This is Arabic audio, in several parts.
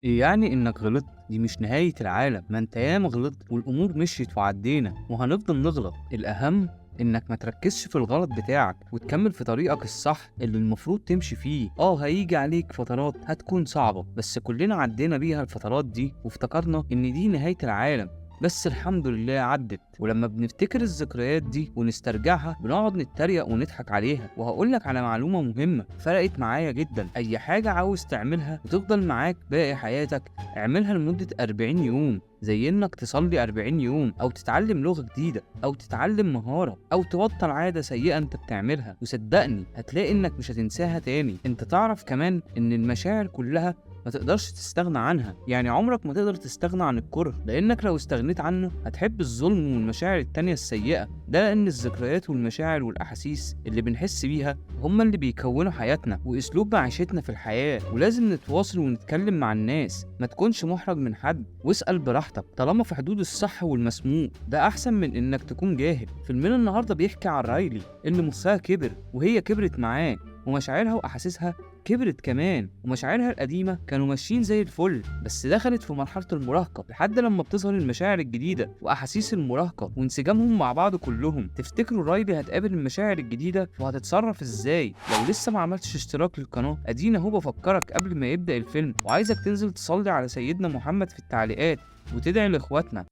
يعني إنك غلطت دي مش نهاية العالم، ما أنت ياما غلطت والأمور مشيت وعدينا وهنفضل نغلط. الأهم إنك ما تركزش في الغلط بتاعك وتكمل في طريقك الصح اللي المفروض تمشي فيه. هيجي عليك فترات هتكون صعبة، بس كلنا عدينا بيها الفترات دي وافتكرنا إن دي نهاية العالم، بس الحمد لله عدت. ولما بنفتكر الذكريات دي ونسترجعها بنقعد نتريق ونضحك عليها. وهقولك على معلومة مهمة فرقت معايا جدا: أي حاجة عاوز تعملها وتفضل معاك باقي حياتك اعملها لمدة 40 يوم، زي إنك تصلي 40 يوم أو تتعلم لغة جديدة أو تتعلم مهارة أو تبطل عادة سيئة أنت بتعملها، وصدقني هتلاقي إنك مش هتنساها تاني. أنت تعرف كمان إن المشاعر كلها ما تقدرش تستغنى عنها، يعني عمرك ما تقدر تستغنى عن الكره، لانك لو استغنيت عنه هتحب الظلم والمشاعر التانية السيئة. ده لان الذكريات والمشاعر والاحاسيس اللي بنحس بيها هما اللي بيكونوا حياتنا واسلوب معيشتنا في الحياة. ولازم نتواصل ونتكلم مع الناس، ما تكونش محرج من حد واسأل براحتك طالما في حدود الصح والمسموع. ده احسن من انك تكون جاهل. فيلمنا النهارده بيحكي عن رايلي اللي مخها كبر وهي كبرت معاه، ومشاعرها واحاسيسها كبرت كمان. ومشاعرها القديمة كانوا ماشيين زي الفل، بس دخلت في مرحلة المراهقة لحد لما بتظهر المشاعر الجديدة وأحاسيس المراهقة وانسجامهم مع بعض كلهم. تفتكروا رايلي هتقابل المشاعر الجديدة وهتتصرف ازاي؟ لو لسه ما عملتش اشتراك للقناة ادينا اهو بفكرك قبل ما يبدأ الفيلم، وعايزك تنزل تصلي على سيدنا محمد في التعليقات وتدعي لاخواتنا.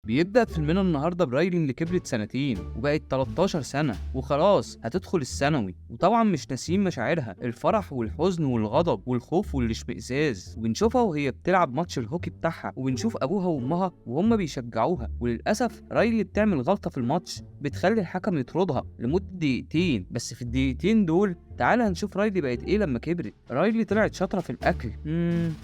بيبدأ فيلمنا النهارده برايلي اللي كبرت سنتين وبقت 13 سنة وخلاص هتدخل الثانوي، وطبعا مش ناسيين مشاعرها: الفرح والحزن والغضب والخوف والاشمئزاز. وبنشوفها وهي بتلعب ماتش الهوكي بتاعها، وبنشوف ابوها وامها وهم بيشجعوها. وللاسف رايلي بتعمل غلطة في الماتش بتخلي الحكم يطردها لمدة دقيقتين، بس في الدقيقتين دول تعالى هنشوف رايلي بقت ايه لما كبرت. رايلي طلعت شاطرة في الاكل،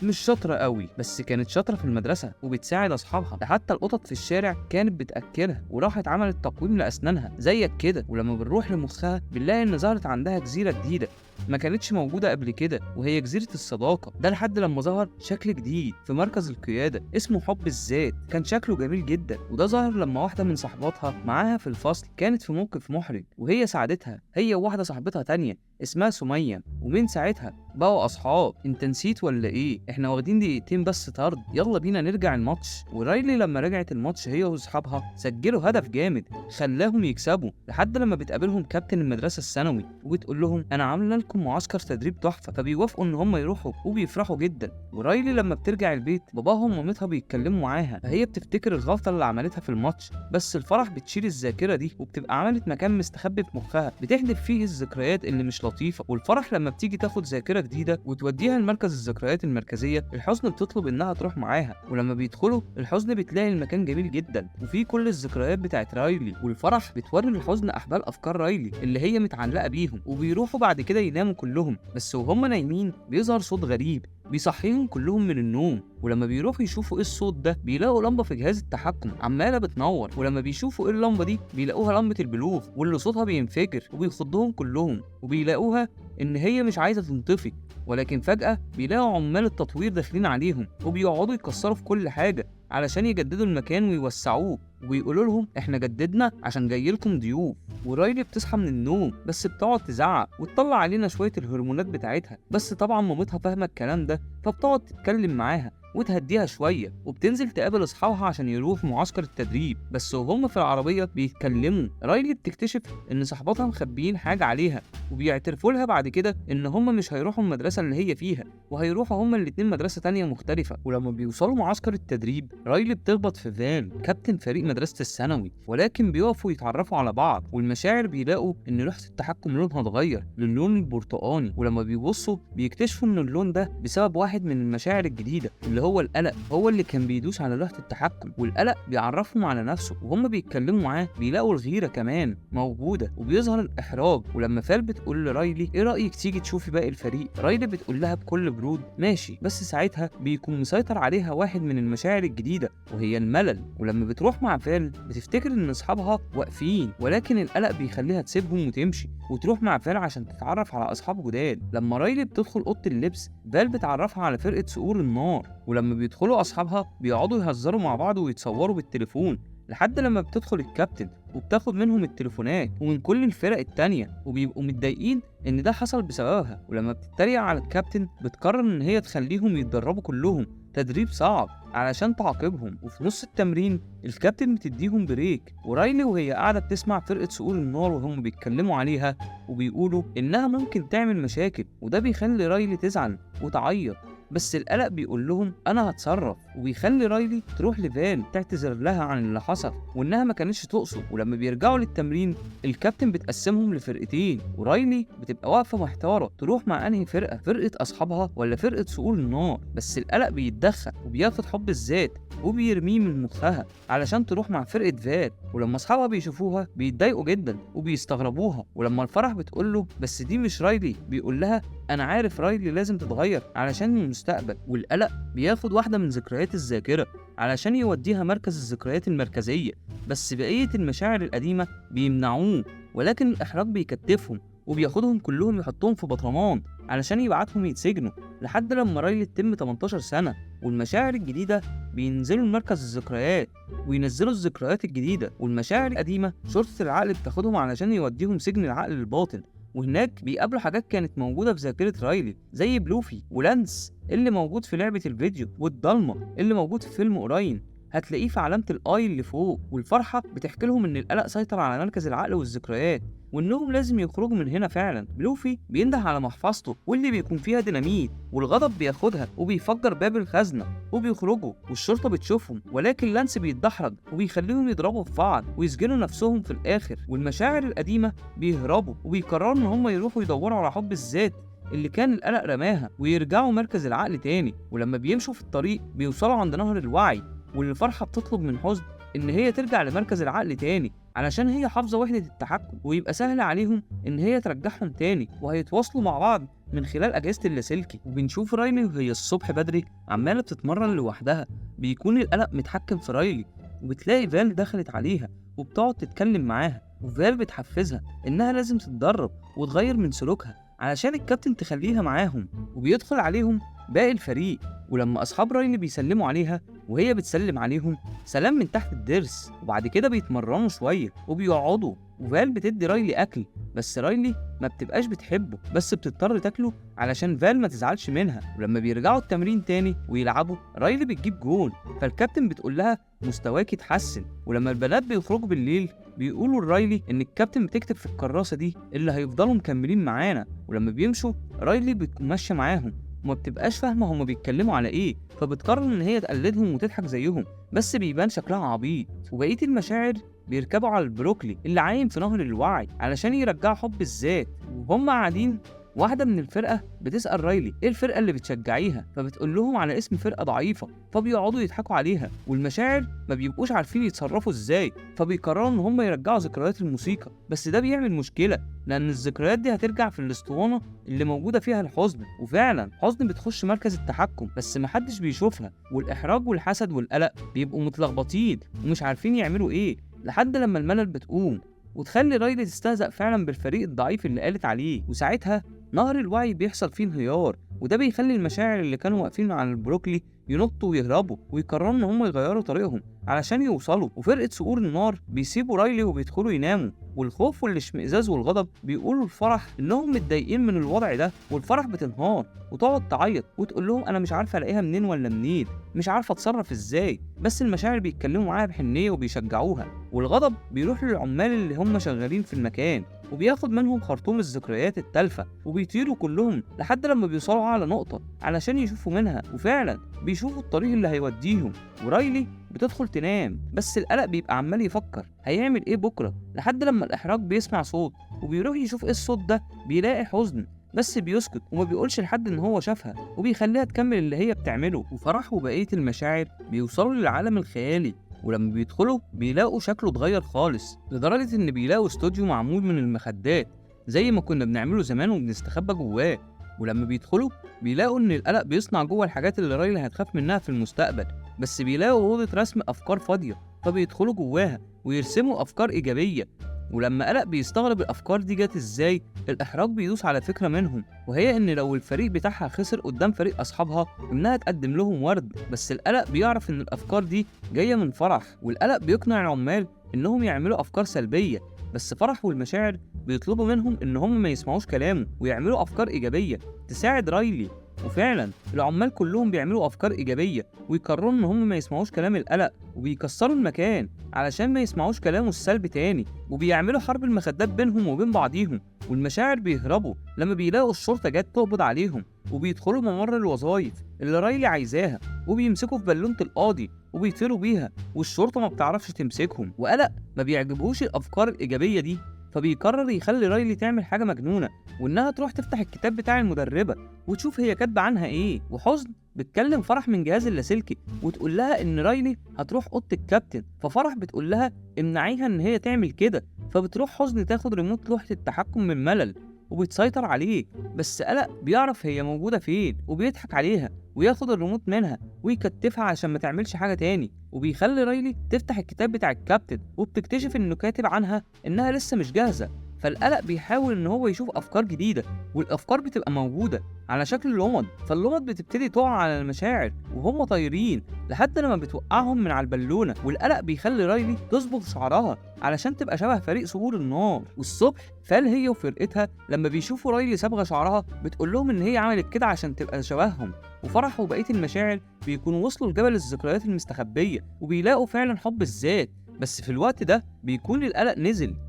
مش شاطرة قوي، بس كانت شاطرة في المدرسة وبتساعد اصحابها. ده حتى القطط في الشارع كانت بتاكلها، وراحت عملت تقويم لاسنانها زيك كده. ولما بنروح لمخها بنلاقي ان ظهرت عندها جزيرة جديدة ما كانتش موجودة قبل كده، وهي جزيرة الصداقة. ده لحد لما ظهر شكل جديد في مركز القيادة اسمه حب الذات، كان شكله جميل جدا. وده ظهر لما واحدة من صحباتها معاها في الفصل كانت في موقف محرج وهي ساعدتها، هي وواحدة صاحبتها تانية اسمها سمية، ومن ساعتها بقوا أصحاب. انت نسيت ولا ايه؟ احنا واخدين دقيقتين بس طرد، يلا بينا نرجع الماتش. ورايلي لما رجعت الماتش هي واصحابها سجلوا هدف جامد خلاهم يكسبوا، لحد لما بتقابلهم كابتن المدرسة الثانوي وبتقول لهم انا عامله لكم معسكر تدريب تحفة، فبيوافقوا ان هم يروحوا وبيفرحوا جدا. ورايلي لما بترجع البيت باباها ومامتها بيتكلموا معاها، فهي بتفتكر الغلطة اللي عملتها في الماتش، بس الفرح بتشيل الذاكرة دي وبتبقى عملت مكان مستخبي في مخها بتحذف فيه الذكريات اللي مش لطيفة. والفرح لما بتيجي تاخد ذاكرة جديدة وتوديها لمركز الذكريات المركزية، الحزن بتطلب انها تروح معاها. ولما بيدخلوا الحزن بتلاقي المكان جميل جدا وفيه كل الذكريات بتاعت رايلي. والفرح بتوري الحزن احبال افكار رايلي اللي هي متعلقة بيهم، وبيروحوا بعد كده يناموا كلهم. بس وهم نايمين بيظهر صوت غريب بيصحيهم كلهم من النوم. ولما بيروحوا يشوفوا ايه الصوت ده بيلاقوا لمبة في جهاز التحكم عمالة بتنور. ولما بيشوفوا ايه اللمبة دي بيلاقوها لمبة البلوغ واللي صوتها بينفجر وبيخضهم كلهم، وبيلاقوها ان هي مش عايزة تنطفي. ولكن فجأة بيلاقوا عمال التطوير داخلين عليهم وبيقعدوا يكسروا في كل حاجة علشان يجددوا المكان ويوسعوه، وبيقولوا لهم احنا جددنا عشان جايلكم ضيوف. ورايلي بتصحى من النوم بس بتقعد تزعق وتطلع علينا شوية الهرمونات بتاعتها، بس طبعا مامتها فاهمة الكلام ده فبتقعد تتكلم معاها وتهديها شوية، وبتنزل تقابل اصحابها عشان يروحوا معسكر التدريب. بس وهم في العربية بيتكلموا رايلي بتكتشف ان صحباتها مخبيين حاجة عليها، وبيعترفوا لها بعد كده ان هم مش هيروحوا المدرسة اللي هي فيها وهيروحوا هما الاتنين مدرسة تانية مختلفة. ولما بيوصلوا معسكر التدريب رايلي بتخبط في فان كابتن فريق مدرسة الثانوي، ولكن بيقفوا يتعرفوا على بعض. والمشاعر بيلاقوا ان لوحة التحكم لونها اتغير للون البرتقاني، ولما بيبصوا بيكتشفوا ان اللون ده بسبب واحد من المشاعر الجديدة اللي هو القلق، هو اللي كان بيدوس على لوحة التحكم. والقلق بيعرفهم على نفسه، وهم بيتكلموا معاه بيلاقوا الغيرة كمان موجودة وبيظهر الإحراج. ولما فال بتقول لرايلي ايه رأيك تيجي تشوفي باقي الفريق، رايلي بتقول لها بكل برود ماشي، بس ساعتها بيكون مسيطر عليها واحد من المشاعر الجديدة وهي الملل. ولما بتروح مع فال بتفتكر ان اصحابها واقفين، ولكن القلق بيخليها تسيبهم وتمشي وتروح مع فال عشان تتعرف على اصحاب جداد. لما رايلي بتدخل اوضه اللبس فال بتعرفها على فرقة صقور النار، ولما بيدخلوا اصحابها بيقعدوا يهزروا مع بعض ويتصوروا بالتليفون لحد لما بتدخل الكابتن وبتاخد منهم التليفونات ومن كل الفرق التانية، وبيبقوا متضايقين ان ده حصل بسببها. ولما بتتريق على الكابتن بتقرر ان هي تخليهم يتدربوا كلهم تدريب صعب علشان تعاقبهم. وفي نص التمرين الكابتن بتديهم بريك، ورايلي وهي قاعدة بتسمع فرقة صقور النار وهم بيتكلموا عليها وبيقولوا إنها ممكن تعمل مشاكل، وده بيخلي رايلي تزعل وتعيط، بس القلق بيقول لهم أنا هتصرف، وبيخلي رايلي تروح لفال تعتذر لها عن اللي حصل وإنها ما كانتش تقصد. ولما بيرجعوا للتمرين الكابتن بتقسمهم لفرقتين، ورايلي بتبقى واقفة محتارة تروح مع أنهي فرقة، فرقة أصحابها ولا فرقة صقور النار. بس القلق بيتدخل وبياخد حب الذات وبيرميه من مخها علشان تروح مع فرقة فال. ولما أصحابها بيشوفوها بيتضايقوا جدا وبيستغربوها، ولما الفرح بتقوله بس دي مش رايلي بيقول لها أنا عارف رايلي لازم تتغير علشان المستقبل. والقلق بياخد واحدة من ذكريات الذاكرة علشان يوديها مركز الذكريات المركزية، بس بقية المشاعر القديمة بيمنعوه، ولكن الإحراج بيكتفهم وبياخدهم كلهم يحطهم في برطمان علشان يبعتهم يتسجنوا لحد لما رايلي تتم 18 سنة. والمشاعر الجديدة بينزلوا لمركز الذكريات وينزلوا الذكريات الجديدة، والمشاعر القديمة شرطة العقل بتاخدهم علشان يوديهم سجن العقل الباطن. وهناك بيقابلوا حاجات كانت موجودة في ذاكرة رايلي زي بلوفي ولانس اللي موجود في لعبة الفيديو، والضلمة اللي موجود في فيلم أوراين هتلاقيه في علامة الآي اللي فوق. والفرحة بتحكي لهم إن القلق سيطر على مركز العقل والذكريات وإنهم لازم يخرجوا من هنا فعلا. بلوفي بينده على محفظته واللي بيكون فيها ديناميت، والغضب بياخدها وبيفجر باب الخزنة وبيخرجوا والشرطة بتشوفهم، ولكن لانس بيتدحرج وبيخليهم يضربوا في بعض ويسجنوا نفسهم في الآخر. والمشاعر القديمة بيهربوا وبيقرروا إن هم يروحوا يدوروا على حب الذات اللي كان القلق رماها ويرجعوا مركز العقل تاني. ولما بيمشوا في الطريق بيوصلوا عند نهر الوعي، واللي الفرحة بتطلب من حزن إن هي ترجع لمركز العقل تاني علشان هي حافظة وحدة التحكم ويبقى سهل عليهم إن هي ترجعهم تاني، وهيتواصلوا مع بعض من خلال أجهزة اللاسلكي. وبنشوف رايلي وهي الصبح بدري عمالة بتتمرن لوحدها، بيكون القلق متحكم في رايلي، وبتلاقي فال دخلت عليها وبتقعد تتكلم معاها، وفال بتحفزها إنها لازم تتدرب وتغير من سلوكها علشان الكابتن تخليها معاهم. وبيدخل عليهم باقي الفريق، ولما أصحاب رايلي بيسلموا عليها وهي بتسلم عليهم سلام من تحت الضرس، وبعد كده بيتمرنوا شوية وبيقعدوا، وفال بتدي رايلي أكل، بس رايلي ما بتبقاش بتحبه بس بتضطر تاكله علشان فال ما تزعلش منها. ولما بيرجعوا التمرين تاني ويلعبوا رايلي بتجيب جول، فالكابتن بتقول لها مستواك اتحسن. ولما البنات بيخرجوا بالليل بيقولوا لرايلي ان الكابتن بتكتب في الكراسة دي اللي هيفضلوا مكملين معانا. ولما بيمشوا رايلي بتكون ماشية معاهم وما بتبقاش فاهمة هما بيتكلموا على ايه، فبتقرر ان هي تقلدهم وتضحك زيهم، بس بيبان شكلها عبيط. وبقية المشاعر بيركبوا على البروكلي اللي عايم في نهر الوعي علشان يرجعوا حب الذات. وهم قاعدين واحدة من الفرقة بتسأل رايلي ايه الفرقة اللي بتشجعيها، فبتقول لهم على اسم فرقة ضعيفة، فبيقعدوا يضحكوا عليها. والمشاعر ما بيبقوش عارفين يتصرفوا ازاي، فبيقرروا ان هم يرجعوا ذكريات الموسيقى، بس ده بيعمل مشكلة لان الذكريات دي هترجع في الاسطوانة اللي موجودة فيها الحزن. وفعلا حزن بتخش مركز التحكم بس محدش بيشوفها، والاحراج والحسد والقلق بيبقوا متلخبطين ومش عارفين يعملوا ايه، لحد لما الملل بتقوم وتخلي رايلي تستهزأ فعلا بالفريق الضعيف اللي قالت عليه. وساعتها نهر الوعي بيحصل فيه انهيار، وده بيخلي المشاعر اللي كانوا واقفين على البروكلي ينطوا ويهربوا ويقرروا ان هم يغيروا طريقهم علشان يوصلوا. وفرقة صقور النار بيسيبوا رايلي وبيدخلوا يناموا، والخوف والاشمئزاز والغضب بيقولوا الفرح انهم متضايقين من الوضع ده. والفرح بتنهار وتقعد تعيط وتقول لهم انا مش عارفه الاقيها منين ولا منين، مش عارفه اتصرف ازاي، بس المشاعر بيتكلموا معاها بحنيه وبيشجعوها. والغضب بيروح للعمال اللي هم شغالين في المكان وبياخد منهم خرطوم الذكريات التالفة وبيطيروا كلهم لحد لما بيوصلوا على نقطة علشان يشوفوا منها، وفعلا بيشوفوا الطريق اللي هيوديهم. ورايلي بتدخل تنام بس القلق بيبقى عمال يفكر هيعمل ايه بكرة، لحد لما الإحراج بيسمع صوت وبيروح يشوف ايه الصوت ده، بيلاقي حزن بس بيسكت وما بيقولش لحد ان هو شافها وبيخليها تكمل اللي هي بتعمله. وفرح وبقية المشاعر بيوصلوا للعالم الخيالي، ولما بيدخلوا بيلاقوا شكله اتغير خالص لدرجة ان بيلاقوا استوديو معمول من المخدات زي ما كنا بنعمله زمان وبنستخبى جواه. ولما بيدخلوا بيلاقوا ان القلق بيصنع جوه الحاجات اللي رايلي هتخاف منها في المستقبل، بس بيلاقوا اوضة رسم افكار فاضية فبيدخلوا جواها ويرسموا افكار ايجابية. ولما قلق بيستغرب الافكار دي جت ازاي، الاحراج بيدوس على فكرة منهم، وهي ان لو الفريق بتاعها خسر قدام فريق اصحابها انها تقدم لهم ورد. بس القلق بيعرف ان الافكار دي جاية من فرح، والقلق بيقنع العمال إنهم يعملوا أفكار سلبية، بس فرح والمشاعر بيطلبوا منهم إن هم ما يسمعوش كلامه ويعملوا أفكار إيجابية تساعد رايلي. وفعلا العمال كلهم بيعملوا أفكار إيجابية ويقرروا إن هم ما يسمعوش كلام القلق، وبيكسروا المكان علشان ما يسمعوش كلامه السلبي تاني، وبيعملوا حرب المخدات بينهم وبين بعضيهم. والمشاعر بيهربوا لما بيلاقوا الشرطة جت تقبض عليهم، وبيدخلوا ممر الوظايف اللي رايلي عايزاها، وبيمسكوا في بالونة القاضي وبيطيروا بيها، والشرطة ما بتعرفش تمسكهم. وقلق ما بيعجبهوش الأفكار الإيجابية دي، فبيقرر يخلي رايلي تعمل حاجة مجنونة، وإنها تروح تفتح الكتاب بتاع المدربة وتشوف هي كاتبة عنها إيه. وحزن بتكلم فرح من جهاز اللاسلكي وتقول لها إن رايلي هتروح أوضة الكابتن، ففرح بتقول لها امنعيها إن هي تعمل كده، فبتروح حزن تاخد ريموت لوحة التحكم من ملل وبتسيطر عليه. بس قلق بيعرف هي موجودة فين وبيضحك عليها وياخد الريموت منها ويكتفها عشان ما تعملش حاجة تاني، وبيخلي رايلي تفتح الكتاب بتاع الكابتن وبتكتشف إنه كاتب عنها إنها لسه مش جاهزة. فالقلق بيحاول إن هو يشوف أفكار جديدة، والأفكار بتبقى موجودة على شكل لمض، فاللمض بتبتدي تقع على المشاعر وهم طايرين لحد لما بتوقعهم من على البالونة. والقلق بيخلي رايلي تصبغ شعرها علشان تبقى شبه فريق صقور النار. والصبح فال هي وفرقتها لما بيشوفوا رايلي صبغة شعرها بتقول لهم إن هي عملت كده عشان تبقى شبههم. وفرح وبقية المشاعر بيكونوا وصلوا لجبل الذكريات المستخبية وبيلاقوا فعلا حب الذات، بس في الوقت ده بيكون القلق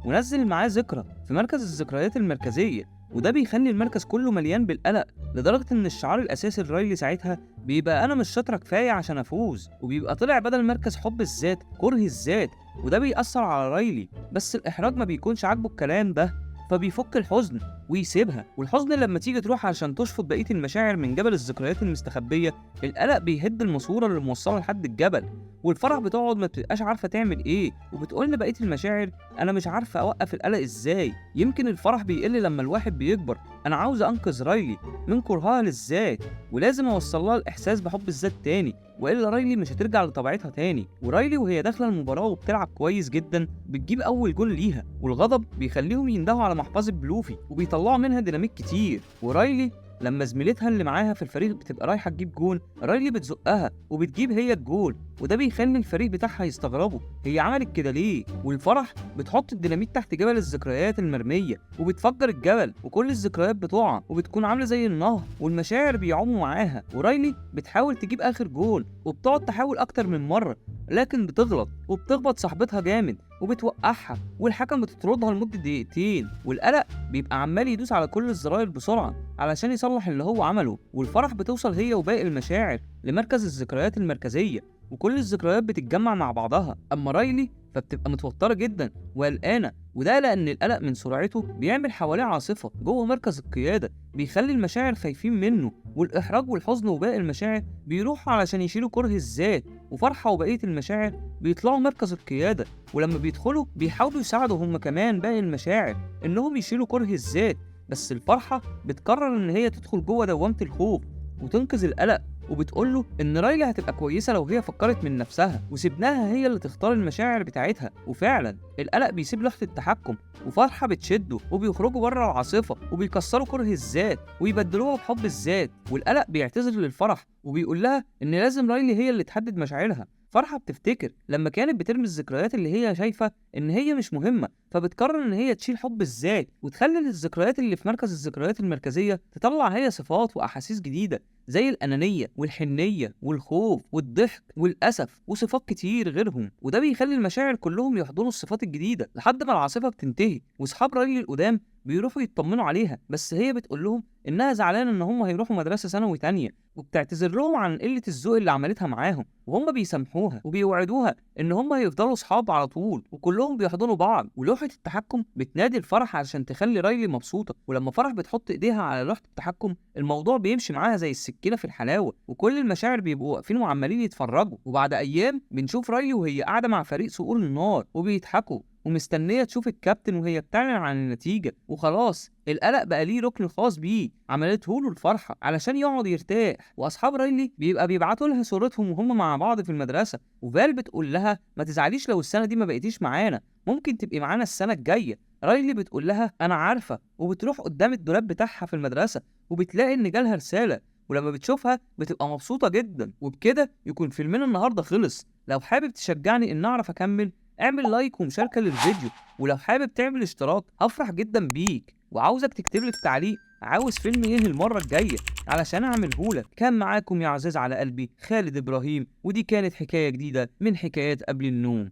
ونزل معاه ذكرى في مركز الذكريات المركزية، وده بيخلي المركز كله مليان بالقلق، لدرجة إن الشعار الأساسي لرايلي ساعتها بيبقى أنا مش شاطرة كفاية عشان أفوز، وبيبقى طلع بدل مركز حب الذات كره الذات، وده بيأثر على رايلي. بس الإحراج ما بيكونش عاجبه الكلام ده، فبيفك الحزن ويسيبها. والحزن لما تيجي تروح عشان تشفط بقية المشاعر من جبل الذكريات المستخبية، القلق بيهد الماسورة اللي موصلة لحد الجبل، والفرح بتقعد ما بتبقاش عارفة تعمل ايه، وبتقول لبقية المشاعر انا مش عارفة اوقف القلق ازاي. يمكن الفرح بيقل لما الواحد بيكبر. انا عاوزة انقذ رايلي من كرهها للذات، ولازم اوصل لها الاحساس بحب الذات تاني، والا رايلي مش هترجع لطبيعتها تاني. ورايلي وهي داخله المباراه وبتلعب كويس جدا بتجيب اول جول ليها، والغضب بيخليهم يندهوا على محفظه بلوفي وبيطلعوا منها ديناميت كتير. ورايلي لما زميلتها اللي معاها في الفريق بتبقى رايحه تجيب جول، رايلي بتزقها وبتجيب هي الجول، وده بيخلي الفريق بتاعها يستغربوا هي عملت كده ليه. والفرح بتحط الديناميت تحت جبل الذكريات المرميه وبتفجر الجبل، وكل الذكريات بتقع وبتكون عامله زي النهر، والمشاعر بيعوموا معاها. ورايلي بتحاول تجيب اخر جول وبتقعد تحاول اكتر من مره، لكن بتغلط وبتخبط صاحبتها جامد وبتوقعها، والحكم بتطردها لمده دقيقتين. والقلق بيبقى عمال يدوس على كل الزراير بسرعه علشان يصلح اللي هو عمله. والفرح بتوصل هي وباقي المشاعر لمركز الذكريات المركزيه، وكل الذكريات بتتجمع مع بعضها. اما رايلي فبتبقى متوتره جدا وقلقانه، وده لان القلق من سرعته بيعمل حواليه عاصفه جوه مركز القياده بيخلي المشاعر خايفين منه. والاحراج والحزن وباقي المشاعر بيروحوا علشان يشيلوا كره الذات، وفرحه وبقيه المشاعر بيطلعوا مركز القياده، ولما بيدخلوا بيحاولوا يساعدوا هم كمان باقي المشاعر انهم يشيلوا كره الذات. بس الفرحه بتقرر ان هي تدخل جوه دوامه الخوف وتنقذ القلق، وبتقوله ان رايلي هتبقى كويسه لو هي فكرت من نفسها وسيبناها هي اللي تختار المشاعر بتاعتها. وفعلا القلق بيسيب لوحه التحكم، وفرحه بتشده وبيخرجوا بره العاصفه وبيكسروا كره الذات ويبدلوها بحب الذات. والقلق بيعتذر للفرح وبيقول لها ان لازم رايلي هي اللي تحدد مشاعرها. فرحة بتفتكر لما كانت بترمي الذكريات اللي هي شايفة إن هي مش مهمة، فبتقرر إن هي تشيل حب الذات وتخلي الذكريات اللي في مركز الذكريات المركزية تطلع هي صفات وأحاسيس جديدة زي الأنانية والحنية والخوف والضحك والأسف وصفات كتير غيرهم، وده بيخلي المشاعر كلهم يحضنوا الصفات الجديدة لحد ما العاصفة بتنتهي. وصحاب رايلي القدام بيروحوا يطمنوا عليها، بس هي بتقول لهم إنها زعلانة إن هم هيروحوا مدرسة ثانوي تانية، وبتعتذر لهم عن قلة الذوق اللي عملتها معاهم، وهم بيسامحوها وبيوعدوها إن هم هيفضلوا صحاب على طول، وكلهم بيحضنوا بعض. ولوحة التحكم بتنادي الفرح عشان تخلي رايلي مبسوطة، ولما فرح بتحط إيديها على لوحة التحكم الموضوع بيمشي معاها زي السكينة في الحلاوة، وكل المشاعر بيبقوا واقفين وعمالين يتفرجوا. وبعد أيام بنشوف رايلي وهي قاعدة مع فريق صقور النار وبيضحكوا ومستنية تشوف الكابتن وهي بتعلن عن النتيجة. وخلاص القلق بقى ليه ركن خاص بيه عملته له الفرحة علشان يقعد يرتاح. واصحاب رايلي بيبعتوا لها صورتهم وهم مع بعض في المدرسة، وفال بتقول لها ما تزعليش لو السنة دي ما بقيتيش معانا، ممكن تبقي معانا السنة الجاية. رايلي بتقول لها انا عارفة، وبتروح قدام الدولاب بتاعها في المدرسة وبتلاقي ان جالها رسالة، ولما بتشوفها بتبقى مبسوطة جدا. وبكده يكون فيلمنا النهاردة خلص. لو حابب تشجعني ان اعرف اكمل اعمل لايك ومشاركة للفيديو، ولو حابب تعمل اشتراك هفرح جدا بيك، وعاوزك تكتب لي في تعليق عاوز فيلم ايه المرة الجاية علشان اعملهولك. كان معاكم يا عزيز على قلبي خالد ابراهيم، ودي كانت حكاية جديدة من حكايات قبل النوم.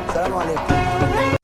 السلام عليكم.